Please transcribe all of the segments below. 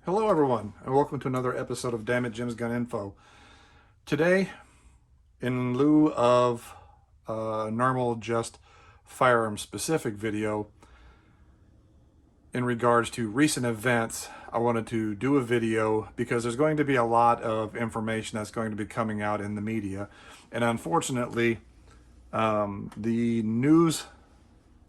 Hello everyone, and welcome to another episode of Dammit Jim's Gun Info. Today, in lieu of a normal just firearm specific video, in regards to recent events, I wanted to do a video because there's going to be a lot of information that's going to be coming out in the media. And unfortunately, the news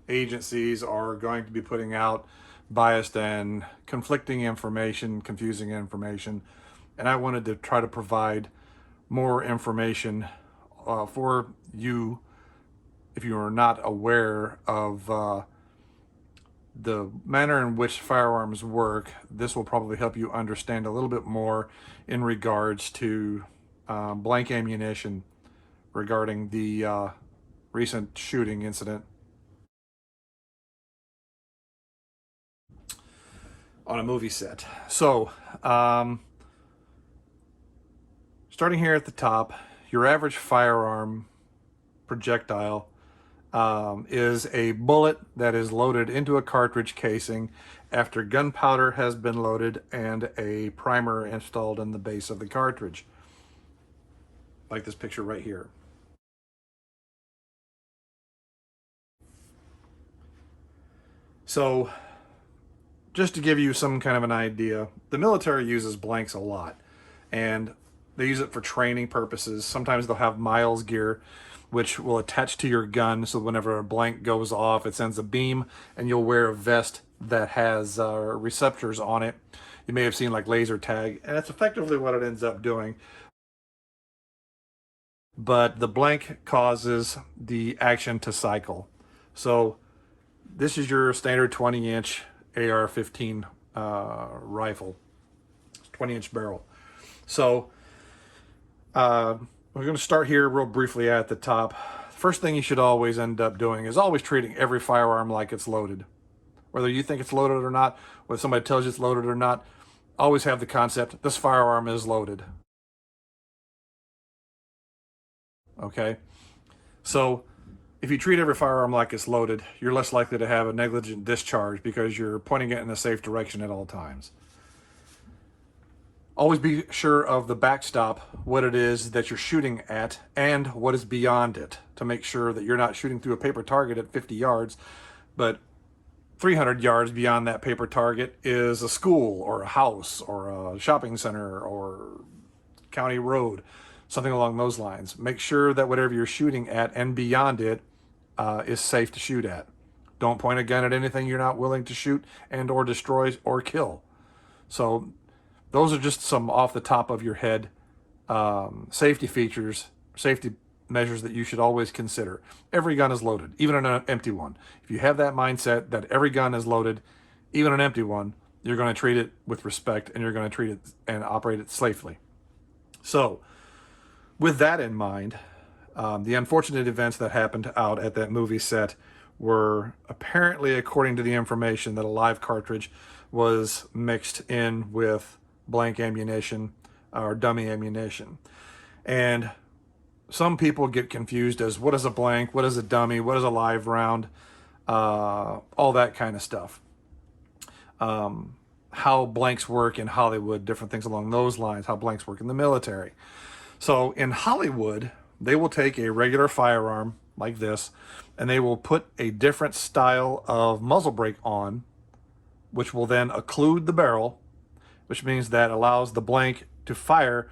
agencies are going to be putting out biased and conflicting information, confusing information, and I wanted to try to provide more information for you if you are not aware of the manner in which firearms work. This will probably help you understand a little bit more in regards to blank ammunition regarding the recent shooting incident on a movie set. So, starting here at the top, your average firearm projectile is a bullet that is loaded into a cartridge casing after gunpowder has been loaded and a primer installed in the base of the cartridge, like this picture right here. So, just to give you some kind of an idea, the military uses blanks a lot, and they use it for training purposes. Sometimes they'll have miles gear, which will attach to your gun, so whenever a blank goes off, it sends a beam, and you'll wear a vest that has receptors on it. You may have seen like laser tag, and that's effectively what it ends up doing. But the blank causes the action to cycle. So this is your standard 20-inch AR-15 rifle, 20-inch barrel. So we're going to start here real briefly at the top. First thing you should always end up doing is always treating every firearm like it's loaded. Whether you think it's loaded or not, whether somebody tells you it's loaded or not, always have the concept, this firearm is loaded. Okay? So if you treat every firearm like it's loaded, you're less likely to have a negligent discharge because you're pointing it in a safe direction at all times. Always be sure of the backstop, what it is that you're shooting at and what is beyond it, to make sure that you're not shooting through a paper target at 50 yards, but 300 yards beyond that paper target is a school or a house or a shopping center or county road, something along those lines. Make sure that whatever you're shooting at and beyond it is safe to shoot at. Don't point a gun at anything you're not willing to shoot and or destroy or kill. So those are just some off the top of your head safety features, safety measures that you should always consider. Every gun is loaded, even an empty one. If you have that mindset that every gun is loaded, even an empty one, you're going to treat it with respect and you're going to treat it and operate it safely. So with that in mind, the unfortunate events that happened out at that movie set were apparently, according to the information, that a live cartridge was mixed in with blank ammunition or dummy ammunition. And some people get confused as what is a blank, what is a dummy, what is a live round, all that kind of stuff. How blanks work in Hollywood, different things along those lines, how blanks work in the military. So in Hollywood, they will take a regular firearm like this, and they will put a different style of muzzle brake on, which will then occlude the barrel, which means that allows the blank to fire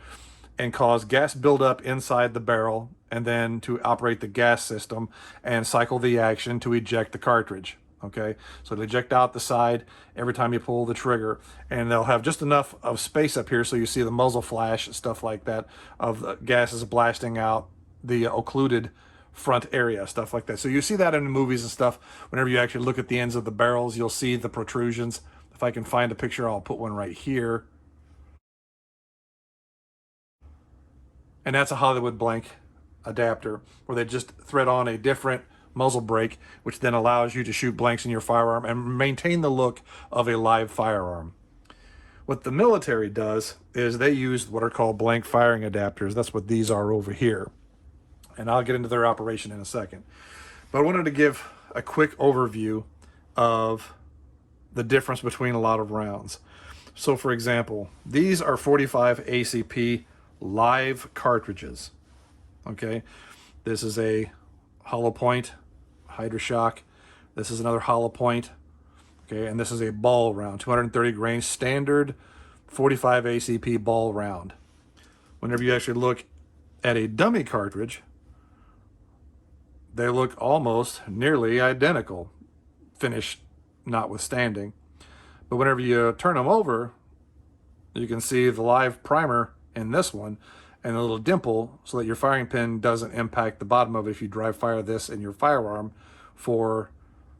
and cause gas buildup inside the barrel, and then to operate the gas system and cycle the action to eject the cartridge. Okay, so it'll eject out the side every time you pull the trigger, and they'll have just enough of space up here so you see the muzzle flash and stuff like that of the gases blasting out the occluded front area, stuff like that. So you see that in the movies and stuff. Whenever you actually look at the ends of the barrels, you'll see the protrusions. If I can find a picture, I'll put one right here. And that's a Hollywood blank adapter where they just thread on a different muzzle brake, which then allows you to shoot blanks in your firearm and maintain the look of a live firearm. What the military does is they use what are called blank firing adapters. That's what these are over here. And I'll get into their operation in a second. But I wanted to give a quick overview of the difference between a lot of rounds. So for example, these are 45 ACP live cartridges. Okay, this is a hollow point Hydroshock. This is another hollow point. Okay, and this is a ball round, 230 grain standard 45 ACP ball round. Whenever you actually look at a dummy cartridge, they look almost nearly identical, finish notwithstanding. But whenever you turn them over, you can see the live primer in this one and a little dimple so that your firing pin doesn't impact the bottom of it if you dry fire this in your firearm for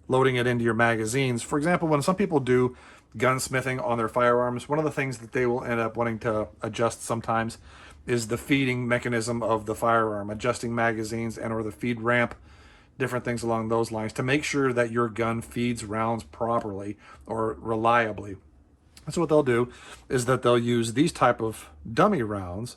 loading it into your magazines. For example, when some people do gunsmithing on their firearms, one of the things that they will end up wanting to adjust sometimes is the feeding mechanism of the firearm, adjusting magazines and or the feed ramp, different things along those lines to make sure that your gun feeds rounds properly or reliably. So what they'll do is that they'll use these type of dummy rounds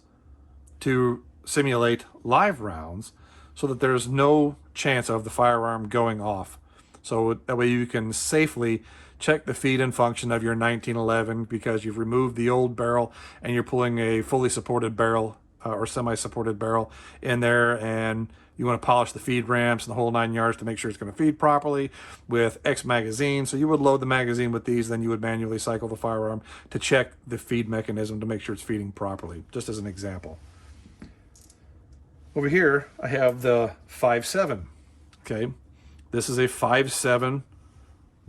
to simulate live rounds so that there's no chance of the firearm going off. So that way you can safely check the feed and function of your 1911 because you've removed the old barrel and you're pulling a fully supported barrel or semi-supported barrel in there, and you want to polish the feed ramps and the whole 9 yards to make sure it's going to feed properly with X magazine. So you would load the magazine with these, then you would manually cycle the firearm to check the feed mechanism to make sure it's feeding properly, just as an example. Over here, I have the 5.7. Okay, this is a 5.7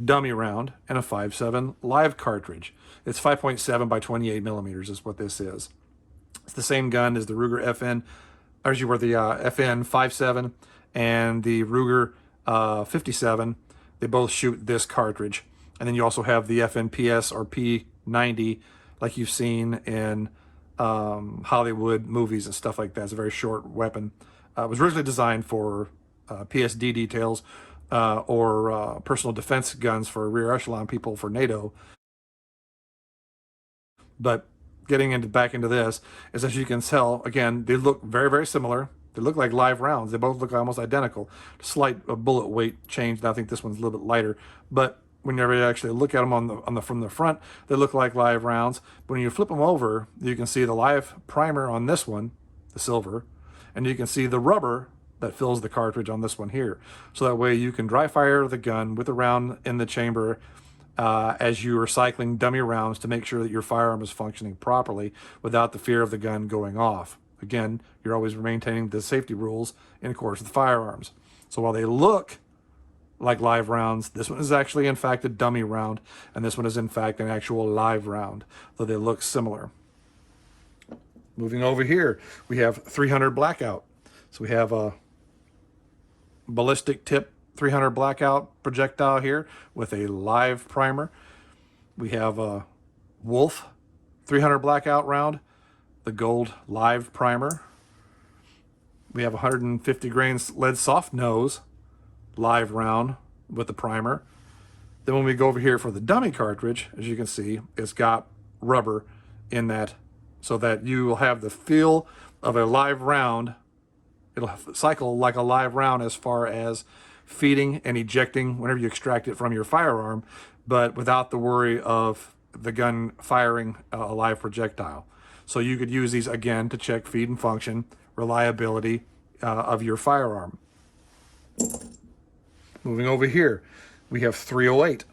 dummy round and a 5.7 live cartridge. It's 5.7 by 28 millimeters is what this is. It's the same gun as the Ruger FN, or as you were the FN 5.7 and the Ruger 57. They both shoot this cartridge. And then you also have the FN PS or P90, like you've seen in Hollywood movies and stuff like that. It's a very short weapon. It was originally designed for PSD details or personal defense guns for rear echelon people for NATO. But getting back into this is, as you can tell, again, they look very, very similar. They look like live rounds. They both look almost identical. Slight bullet weight change. I think this one's a little bit lighter. But whenever you actually look at them from the front, they look like live rounds. But when you flip them over, you can see the live primer on this one, the silver, and you can see the rubber that fills the cartridge on this one here. So that way you can dry fire the gun with the round in the chamber as you are cycling dummy rounds to make sure that your firearm is functioning properly without the fear of the gun going off. Again, you're always maintaining the safety rules in course with firearms. So while they look like live rounds, this one is actually in fact a dummy round, and this one is in fact an actual live round, though they look similar. Moving over here, we have 300 blackout. So we have a ballistic tip 300 blackout projectile here with a live primer. We have a Wolf 300 blackout round, the gold live primer. We have 150 grains lead soft nose live round with the primer. Then when we go over here for the dummy cartridge, as you can see, it's got rubber in that so that you will have the feel of a live round. It'll cycle like a live round as far as feeding and ejecting whenever you extract it from your firearm, but without the worry of the gun firing a live projectile. So you could use these again to check feed and function, reliability of your firearm. Moving over here, we have 308,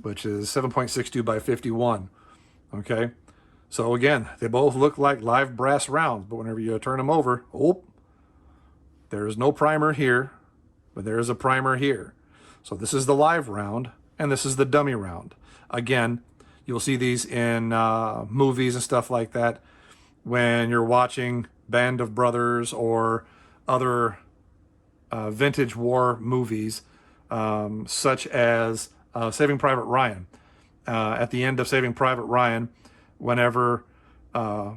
which is 7.62 by 51. Okay, so again, they both look like live brass rounds, but whenever you turn them over, there is no primer here, but there is a primer here. So this is the live round, and this is the dummy round. Again, you'll see these in movies and stuff like that when you're watching Band of Brothers or other vintage war movies, such as Saving Private Ryan. At the end of Saving Private Ryan, whenever I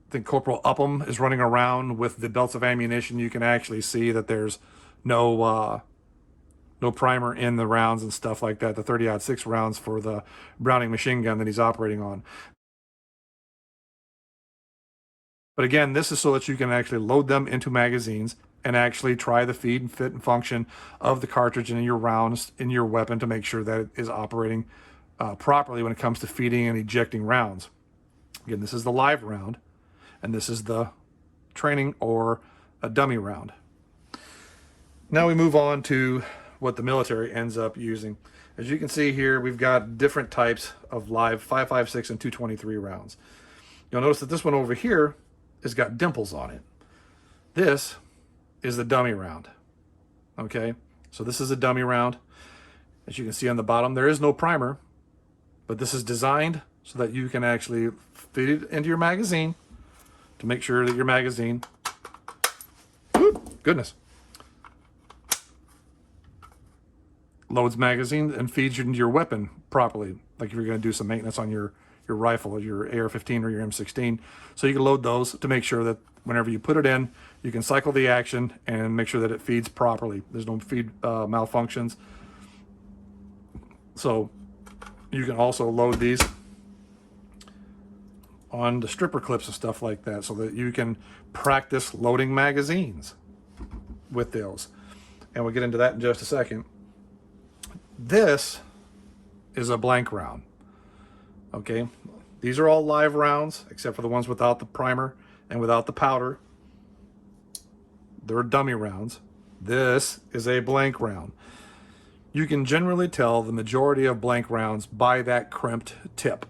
think Corporal Upham is running around with the belts of ammunition, you can actually see that there's no primer in the rounds and stuff like that, the 30-06 rounds for the Browning machine gun that he's operating on. But again, this is so that you can actually load them into magazines and actually try the feed and fit and function of the cartridge in your rounds in your weapon to make sure that it is operating properly when it comes to feeding and ejecting rounds. Again, this is the live round, and this is the training or a dummy round. Now we move on to what the military ends up using. As you can see here, we've got different types of live 5.56 and 223 rounds. You'll notice that this one over here has got dimples on it. This is the dummy round. Okay, so this is a dummy round. As you can see on the bottom, there is no primer, but this is designed so that you can actually feed it into your magazine to make sure that your magazine, goodness, loads magazine and feeds into your weapon properly, like if you're going to do some maintenance on your rifle, your AR-15 or your M16. So you can load those to make sure that whenever you put it in, you can cycle the action and make sure that it feeds properly. There's no feed malfunctions. So you can also load these on the stripper clips and stuff like that so that you can practice loading magazines with those. And we'll get into that in just a second. This is a blank round. Okay, these are all live rounds except for the ones without the primer and without the powder. They're dummy rounds. This is a blank round. You can generally tell the majority of blank rounds by that crimped tip.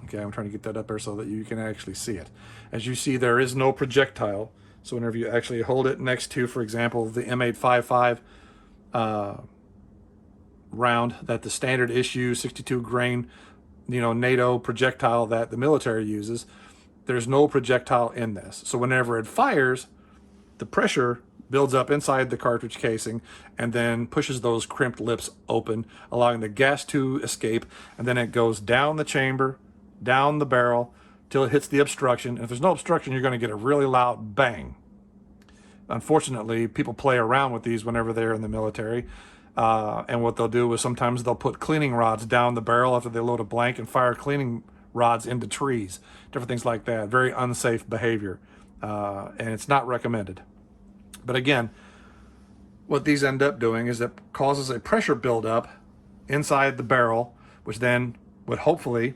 Okay, I'm trying to get that up there so that you can actually see it. As you see, there is no projectile. So whenever you actually hold it next to, for example, the M855 round that the standard issue 62 grain, NATO projectile that the military uses, there's no projectile in this. So whenever it fires, the pressure builds up inside the cartridge casing and then pushes those crimped lips open, allowing the gas to escape, and then it goes down the chamber, down the barrel, till it hits the obstruction. And if there's no obstruction, you're going to get a really loud bang. Unfortunately, people play around with these whenever they're in the military. And what they'll do is sometimes they'll put cleaning rods down the barrel after they load a blank and fire cleaning rods into trees, different things like that. Very unsafe behavior, and it's not recommended. But again, what these end up doing is it causes a pressure buildup inside the barrel, which then would hopefully,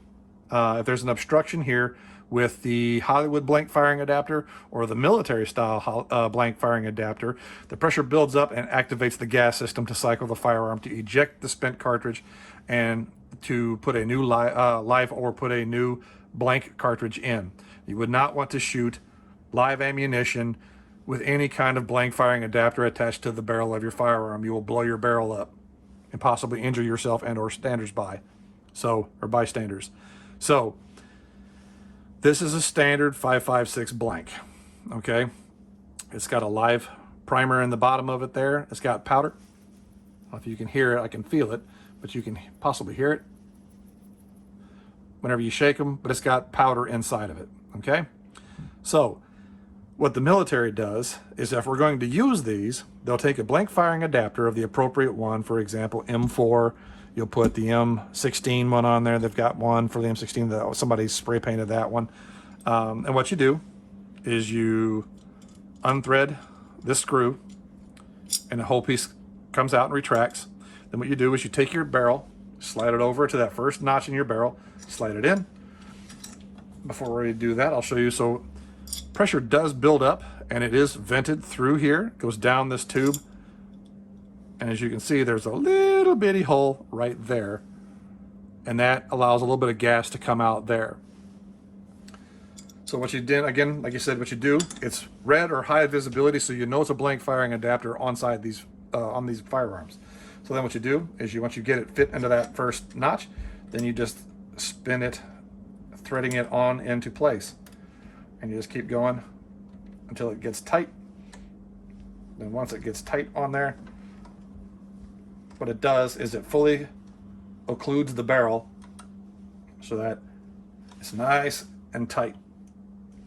if there's an obstruction here with the Hollywood blank firing adapter or the military style blank firing adapter, the pressure builds up and activates the gas system to cycle the firearm to eject the spent cartridge and to put a new live or put a new blank cartridge in. You would not want to shoot live ammunition with any kind of blank firing adapter attached to the barrel of your firearm. You will blow your barrel up and possibly injure yourself and or bystanders. So this is a standard 5.56 blank. Okay, it's got a live primer in the bottom of it there. It's got powder. I don't know if you can hear it, I can feel it, but you can possibly hear it whenever you shake them, but it's got powder inside of it. Okay, so what the military does is if we're going to use these, they'll take a blank firing adapter of the appropriate one. For example, M4, you'll put the M16 one on there. They've got one for the M16 that somebody spray painted that one. And what you do is you unthread this screw and the whole piece comes out and retracts. Then what you do is you take your barrel, slide it over to that first notch in your barrel, slide it in. Before we're ready to do that, I'll show you. So pressure does build up and it is vented through here, it goes down this tube. And as you can see, there's a little bitty hole right there. And that allows a little bit of gas to come out there. So what you did, again, like I said, what you do, it's red or high visibility, so you know it's a blank firing adapter on these firearms. So then what you do is once you get it fit into that first notch, then you just spin it, threading it on into place. And you just keep going until it gets tight. Then once it gets tight on there, what it does is it fully occludes the barrel so that it's nice and tight.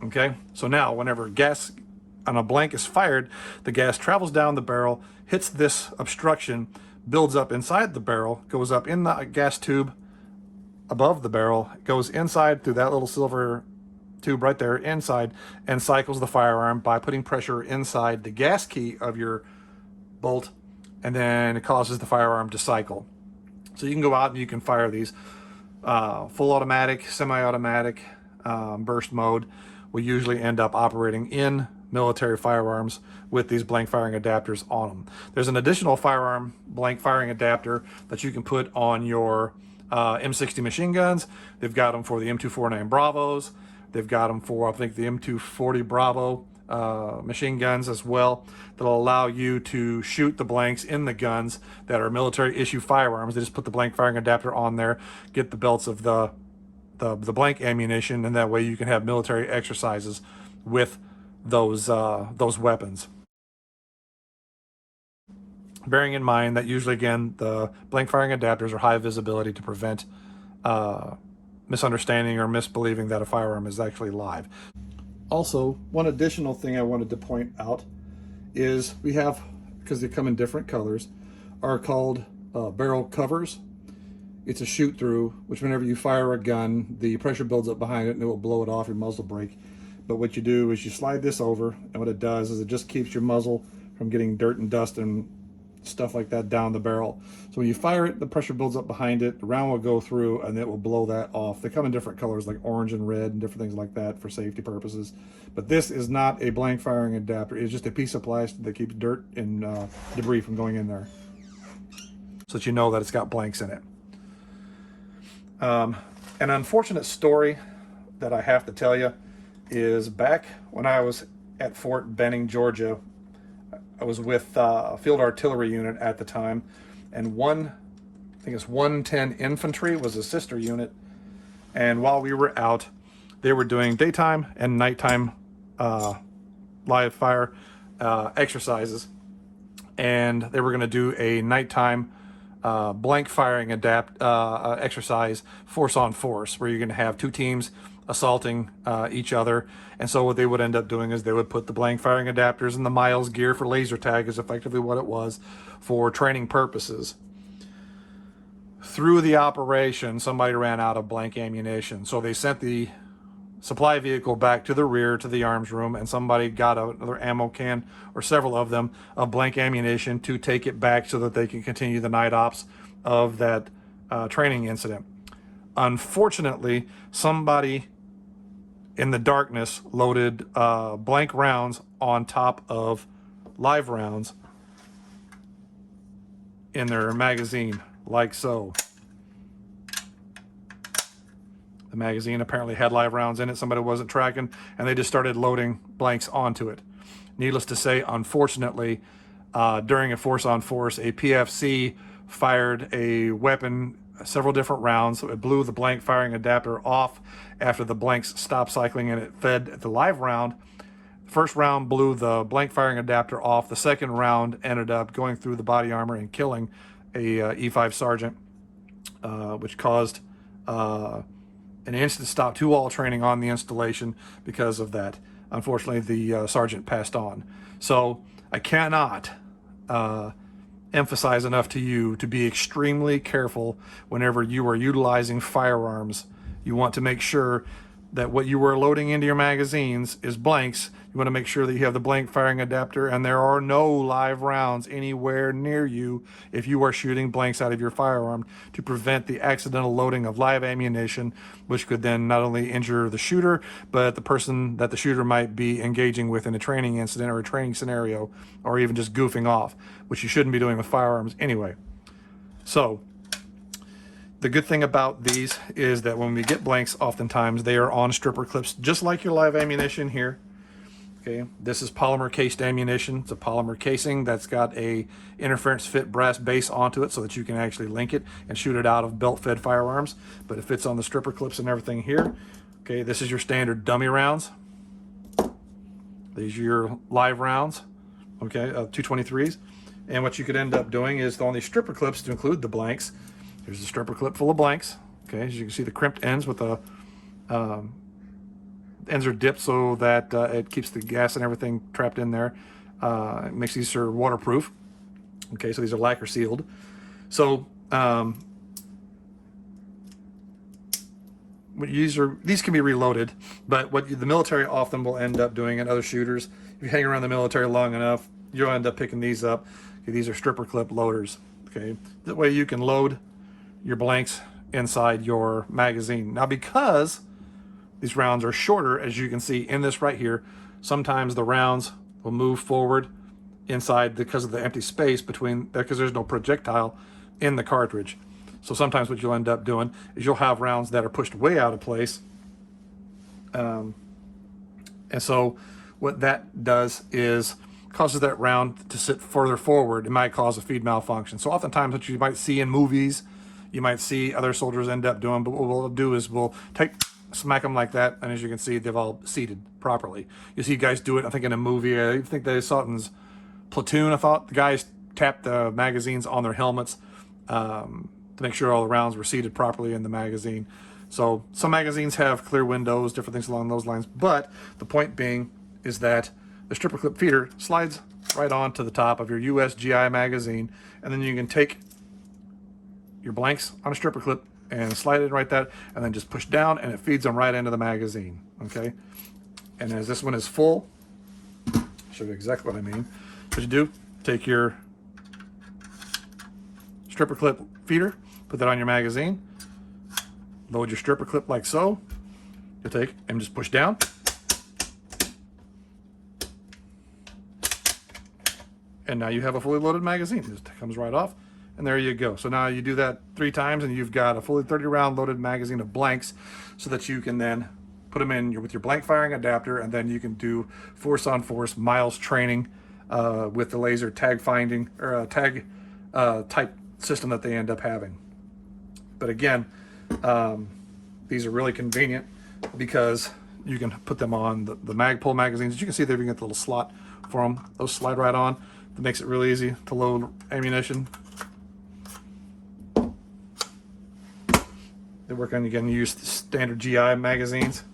Okay, so now whenever gas on a blank is fired, the gas travels down the barrel, hits this obstruction, builds up inside the barrel, goes up in the gas tube above the barrel, goes inside through that little silver tube right there inside, and cycles the firearm by putting pressure inside the gas key of your bolt, and then it causes the firearm to cycle. So you can go out and you can fire these full automatic, semi-automatic, burst mode. We usually end up operating in military firearms with these blank firing adapters on them. There's an additional firearm blank firing adapter that you can put on your M60 machine guns. They've got them for the M249 Bravos. They've got them for, I think, the M240 Bravo machine guns as well, that'll allow you to shoot the blanks in the guns that are military issue firearms. They just put the blank firing adapter on there, get the belts of the blank ammunition, and that way you can have military exercises with those weapons. Bearing in mind that usually, again, the blank firing adapters are high visibility to prevent misunderstanding or misbelieving that a firearm is actually live. Also, one additional thing I wanted to point out is we have, because they come in different colors, are called barrel covers. It's a shoot through, which whenever you fire a gun, the pressure builds up behind it and it will blow it off your muzzle brake. But what you do is you slide this over, and what it does is it just keeps your muzzle from getting dirt and dust and stuff like that down the barrel. So when you fire it, the pressure builds up behind it, the round will go through and it will blow that off. They come in different colors like orange and red and different things like that for safety purposes. But this is not a blank firing adapter. It's just a piece of plastic that keeps dirt and debris from going in there, so that you know that it's got blanks in it. An unfortunate story that I have to tell you is back when I was at Fort Benning, Georgia. I was with Field Artillery Unit at the time, and I think it's 110 Infantry was a sister unit. And while we were out, they were doing daytime and nighttime live fire exercises, and they were going to do a nighttime blank firing exercise, force on force, where you're going to have two teams assaulting each other. And so what they would end up doing is they would put the blank firing adapters in the Miles gear for laser tag, is effectively what it was, for training purposes. Through the operation, somebody ran out of blank ammunition, so they sent the supply vehicle back to the rear to the arms room, and somebody got another ammo can, or several of them, of blank ammunition to take it back so that they can continue the night ops of that training incident. Unfortunately, somebody in the darkness loaded blank rounds on top of live rounds in their magazine, like so. The magazine apparently had live rounds in it. Somebody wasn't tracking, and they just started loading blanks onto it. Needless to say, unfortunately, during a force on force, a PFC fired a weapon, several different rounds. So it blew the blank firing adapter off after the blanks stopped cycling, and it fed the live round. The first round blew the blank firing adapter off. The second round ended up going through the body armor and killing a E5 sergeant, which caused an instant stop to all training on the installation because of that. Unfortunately, the sergeant passed on. So I cannot emphasize enough to you to be extremely careful whenever you are utilizing firearms. You want to make sure that what you are loading into your magazines is blanks. You want to make sure that you have the blank firing adapter, and there are no live rounds anywhere near you if you are shooting blanks out of your firearm, to prevent the accidental loading of live ammunition, which could then not only injure the shooter, but the person that the shooter might be engaging with in a training incident or a training scenario, or even just goofing off, which you shouldn't be doing with firearms anyway. So the good thing about these is that when we get blanks, oftentimes they are on stripper clips, just like your live ammunition here. Okay, this is polymer cased ammunition. It's a polymer casing that's got a interference fit brass base onto it so that you can actually link it and shoot it out of belt fed firearms, but it fits on the stripper clips and everything here. Okay, this is your standard dummy rounds. These are your live rounds, okay, 223s. And what you could end up doing is on these stripper clips, to include the blanks, here's the stripper clip full of blanks. Okay, as you can see, the crimped ends with the ends are dipped so that it keeps the gas and everything trapped in there. It makes these sort of waterproof. Okay, so these are lacquer sealed. So these can be reloaded, but what the military often will end up doing, and other shooters, if you hang around the military long enough, you'll end up picking these up. Okay, these are stripper clip loaders. Okay, that way you can load your blanks inside your magazine. Now, because these rounds are shorter, as you can see in this right here, sometimes the rounds will move forward inside because of the empty space between, because there's no projectile in the cartridge. So sometimes what you'll end up doing is you'll have rounds that are pushed way out of place. And so what that does is causes that round to sit further forward. It might cause a feed malfunction. So oftentimes what you might see in movies, you might see other soldiers end up doing, but what we'll do is we'll smack them like that, and as you can see, they've all seated properly. You see guys do it, I think, in a movie. I think they saw it in Platoon. I thought the guys tapped the magazines on their helmets to make sure all the rounds were seated properly in the magazine. So some magazines have clear windows, different things along those lines, but the point being is that the stripper clip feeder slides right onto the top of your USGI magazine, and then you can take your blanks on a stripper clip and slide it right there, and then just push down, and it feeds them right into the magazine. Okay, and as this one is full, I'll show you exactly what I mean. What you do, take your stripper clip feeder, put that on your magazine, load your stripper clip like so. You'll take and just push down. And now you have a fully loaded magazine. It just comes right off, and there you go. So now you do that 3 times, and you've got a fully 30 round loaded magazine of blanks, so that you can then put them in with your blank firing adapter, and then you can do force on force miles training with the laser tag finding, or tag type system that they end up having. But again, these are really convenient because you can put them on the Magpul magazines. As you can see there, you get the little slot for them. Those slide right on. That makes it really easy to load ammunition. They work on, again, you use the standard GI magazines.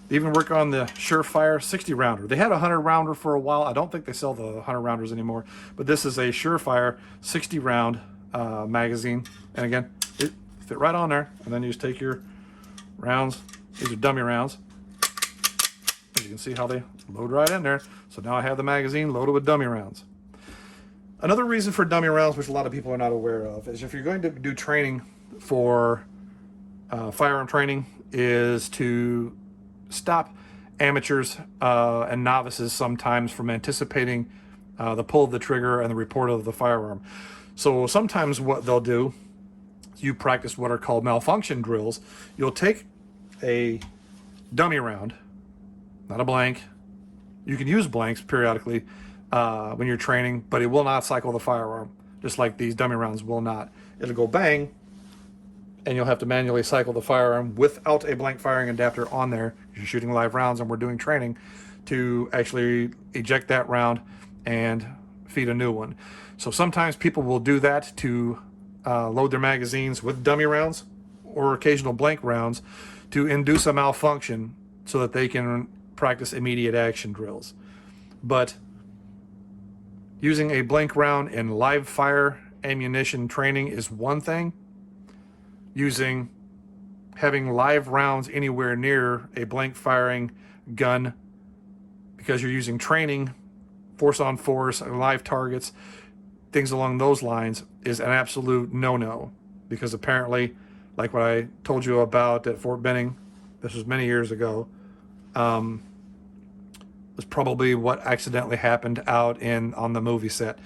They even work on the Surefire 60 rounder. They had a 100 rounder for a while. I don't think they sell the 100 rounders anymore, but this is a Surefire 60 round magazine. And again, it fit right on there. And then you just take your rounds. These are dummy rounds. As you can see how they load right in there. So now I have the magazine loaded with dummy rounds. Another reason for dummy rounds, which a lot of people are not aware of, is if you're going to do training for firearm training, is to stop amateurs and novices sometimes from anticipating the pull of the trigger and the report of the firearm. So sometimes what they'll do, you practice what are called malfunction drills. You'll take a dummy round, not a blank. You can use blanks periodically when you're training, but it will not cycle the firearm, just like these dummy rounds will not. It'll go bang, and you'll have to manually cycle the firearm without a blank firing adapter on there. You're shooting live rounds, and we're doing training to actually eject that round and feed a new one. So sometimes people will do that to load their magazines with dummy rounds or occasional blank rounds to induce a malfunction so that they can practice immediate action drills. But using a blank round in live fire ammunition training is one thing. Having live rounds anywhere near a blank firing gun, because you're using training, force on force, live targets, things along those lines, is an absolute no-no. Because apparently, like what I told you about at Fort Benning, this was many years ago, was probably what accidentally happened out on the movie set.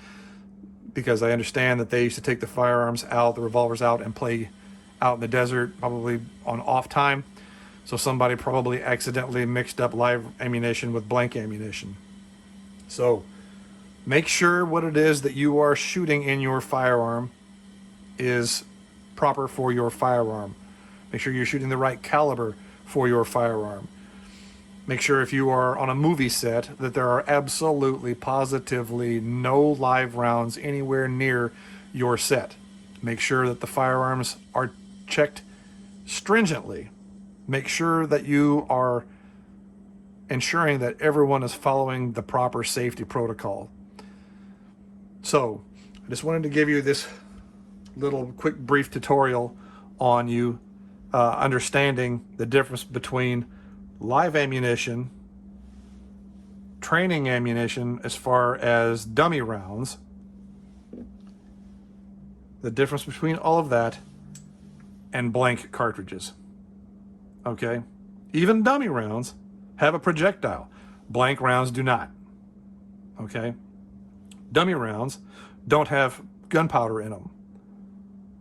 Because I understand that they used to take the firearms out, the revolvers out, and play out in the desert, probably on off time. So somebody probably accidentally mixed up live ammunition with blank ammunition. So make sure what it is that you are shooting in your firearm is proper for your firearm. Make sure you're shooting the right caliber for your firearm. Make sure if you are on a movie set that there are absolutely, positively no live rounds anywhere near your set. Make sure that the firearms are checked stringently. Make sure that you are ensuring that everyone is following the proper safety protocol. So, I just wanted to give you this little quick brief tutorial on you understanding the difference between live ammunition, training ammunition as far as dummy rounds, the difference between all of that, and blank cartridges. Okay? Even dummy rounds have a projectile. Blank rounds do not. Okay? Dummy rounds don't have gunpowder in them.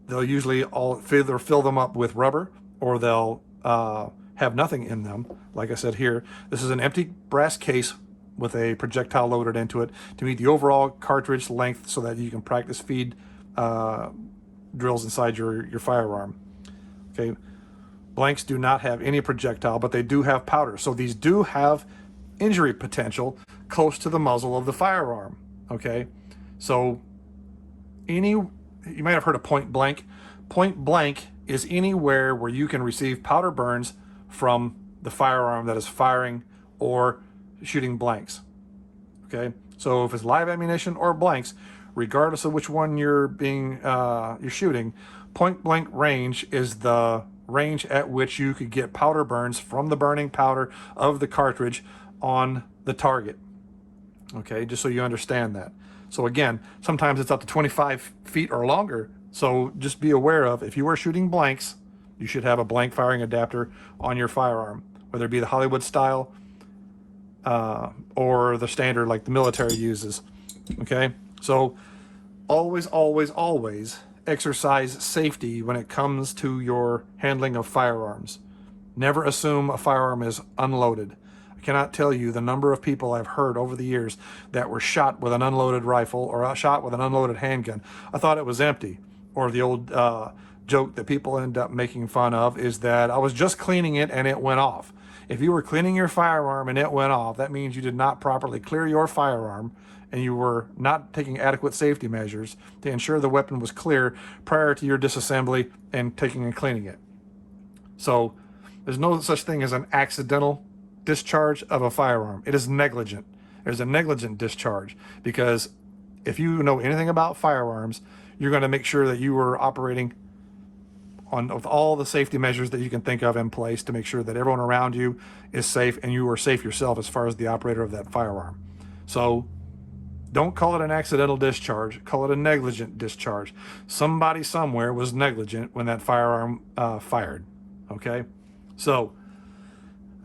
They'll usually either fill them up with rubber, or they'll have nothing in them. Like I said here, this is an empty brass case with a projectile loaded into it to meet the overall cartridge length so that you can practice feed drills inside your firearm. Okay, blanks do not have any projectile, but they do have powder. So these do have injury potential close to the muzzle of the firearm. Okay, so you might have heard of point blank. Point blank is anywhere where you can receive powder burns from the firearm that is firing or shooting blanks. Okay, so if it's live ammunition or blanks, regardless of which one you're shooting, point blank range is the range at which you could get powder burns from the burning powder of the cartridge on the target. Okay, just so you understand that. So again, sometimes it's up to 25 feet or longer. So just be aware of, if you are shooting blanks, you should have a blank firing adapter on your firearm, whether it be the Hollywood style or the standard like the military uses. Okay, so always, always, always exercise safety when it comes to your handling of firearms. Never assume a firearm is unloaded. I cannot tell you the number of people I've heard over the years that were shot with an unloaded rifle or shot with an unloaded handgun. I thought it was empty. Or the old joke that people end up making fun of is that I was just cleaning it and it went off. If you were cleaning your firearm and it went off, that means you did not properly clear your firearm and you were not taking adequate safety measures to ensure the weapon was clear prior to your disassembly and taking and cleaning it. So there's no such thing as an accidental discharge of a firearm. It is negligent. There's a negligent discharge, because if you know anything about firearms, you're going to make sure that you are operating with all the safety measures that you can think of in place to make sure that everyone around you is safe and you are safe yourself as far as the operator of that firearm. So don't call it an accidental discharge, call it a negligent discharge. Somebody somewhere was negligent when that firearm fired. Okay, so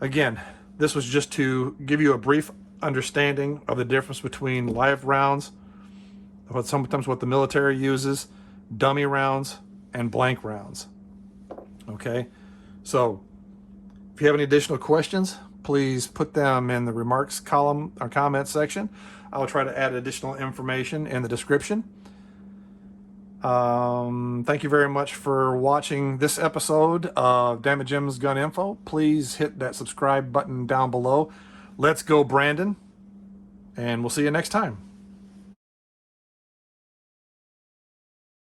again, this was just to give you a brief understanding of the difference between live rounds, sometimes what the military uses, dummy rounds, and blank rounds. Okay, so if you have any additional questions, please put them in the remarks column or comment section. I will try to add additional information in the description. Thank you very much for watching this episode of Dammit Jim's Gun Info. Please hit that subscribe button down below. Let's go, Brandon, and we'll see you next time.